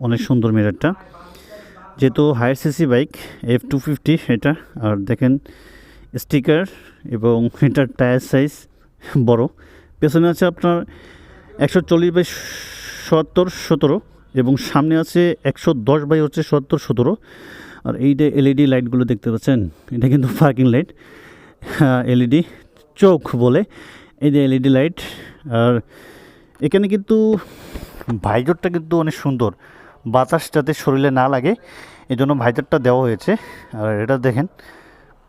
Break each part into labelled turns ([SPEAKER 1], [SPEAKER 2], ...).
[SPEAKER 1] অনেক সুন্দর মিররটা, যেহেতু হায়ার সিসি বাইক F250 এটা। আর দেখেন স্টিকার এবং এটার টায়ার সাইজ বড়। পেছনে আছে আপনার 140/70/17 এবং সামনে আছে 110/70/17। আর এই যে এলইডি লাইটগুলো দেখতে পাচ্ছেন, এটা কিন্তু পার্কিং লাইট, এলইডি চোখ বলে। এই যে এলইডি লাইট। আর এখানে কিন্তু ভাইজরটা কিন্তু অনেক সুন্দর, বাতাস যাতে শরীরে না লাগে এই জন্য ভাইজারটা দেওয়া হয়েছে। আর এটা দেখেন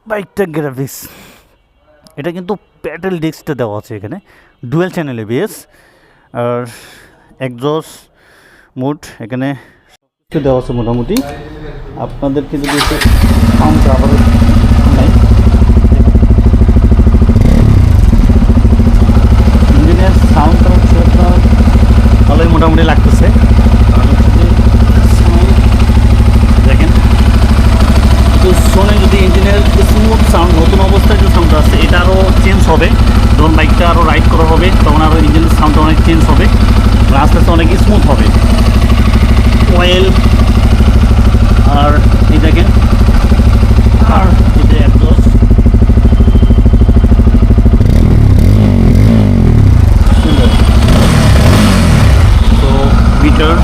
[SPEAKER 1] বাইকটা গ্রাফিক্স, এটা কিন্তু প্যাডেল ডিস্কটা দেওয়া আছে এখানে, ডুয়েল চ্যানেল এবিএস। আর এক্সজস্ট মোড এখানে দেওয়া আছে মোটামুটি। আপনাদেরকে যদি সাউন্ড আবার নাই, ইঞ্জিনের সাউন্ডটা হচ্ছে আপনার ভালোই মোটামুটি লাগতেছে। দেখেন তো শোনে যদি ইঞ্জিনের স্মুথ সাউন্ড, নতুন অবস্থায় যে সাউন্ডটা আছে এটা আরও চেঞ্জ হবে। যখন বাইকটা আরও রাইড করা হবে তখন আরও ইঞ্জিনের সাউন্ডটা অনেক চেঞ্জ হবে, আস্তে আস্তে অনেক স্মুথ হবে। অয়েল আর এই দেখেন, আর এটা এক্সজস্ট সুন্দর। তো মিটার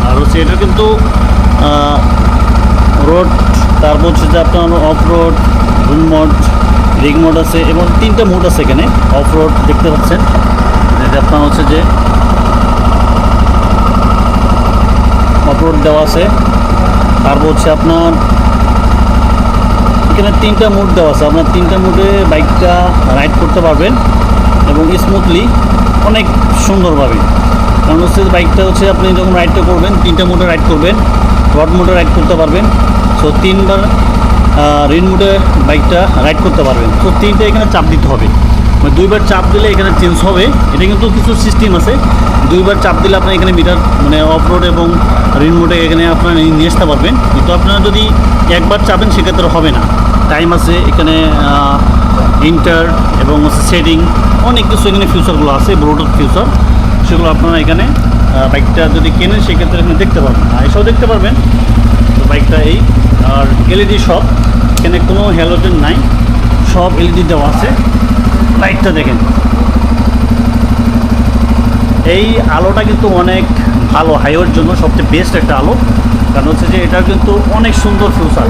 [SPEAKER 1] আর হচ্ছে এটা কিন্তু রোড, তারপর হচ্ছে যে আপনার of road, room mode, ring mode আছে এবং 3টা মোড আছে এখানে। অফ রোড দেখতে পাচ্ছেন, যেটা আপনার হচ্ছে যে অফ রোড দেওয়া আছে। তারপর হচ্ছে আপনার এখানে 3টা মোড দেওয়া আছে, আপনার 3টা মোডে বাইকটা রাইড করতে পারবেন এবং স্মুথলি অনেক সুন্দরভাবে। কারণ হচ্ছে বাইকটা হচ্ছে আপনি যখন রাইডটা করবেন 3টা মোডে রাইড করবেন, রড মোডে রাইড করতে পারবেন। সো 3বার রিন মোডে বাইকটা রাইড করতে পারবেন। সো 3টা এখানে চাপ দিতে হবে, মানে 2বার চাপ দিলে এখানে চেঞ্জ হবে। এটা কিন্তু কিছু সিস্টেম আছে, 2বার চাপ দিলে আপনার এখানে মিটার মানে অফ রোড এবং রিন মোডে এখানে আপনার নিয়ে আসতে পারবেন। কিন্তু আপনারা যদি একবার চাপেন সেক্ষেত্রে হবে না। টাইম আছে এখানে, ইন্টার এবং হচ্ছে সেটিং, অনেক কিছু এখানে ফিউচারগুলো আছে, ব্লুটুথ ফিউচার, সেগুলো আপনারা এখানে বাইকটা যদি কেনেন সেক্ষেত্রে এখানে দেখতে পারবেন, এসেও দেখতে পারবেন। তো বাইকটা এই আর এলইডি সব, এখানে কোনো হ্যালোজেন নাই, সব এলইডি দেওয়া আছে। লাইটটা দেখেন, এই আলোটা কিন্তু অনেক ভালো, হাইওয়ের জন্য সবচেয়ে বেস্ট একটা আলো। কারণ হচ্ছে যে এটার কিন্তু অনেক সুন্দর ফিউচার।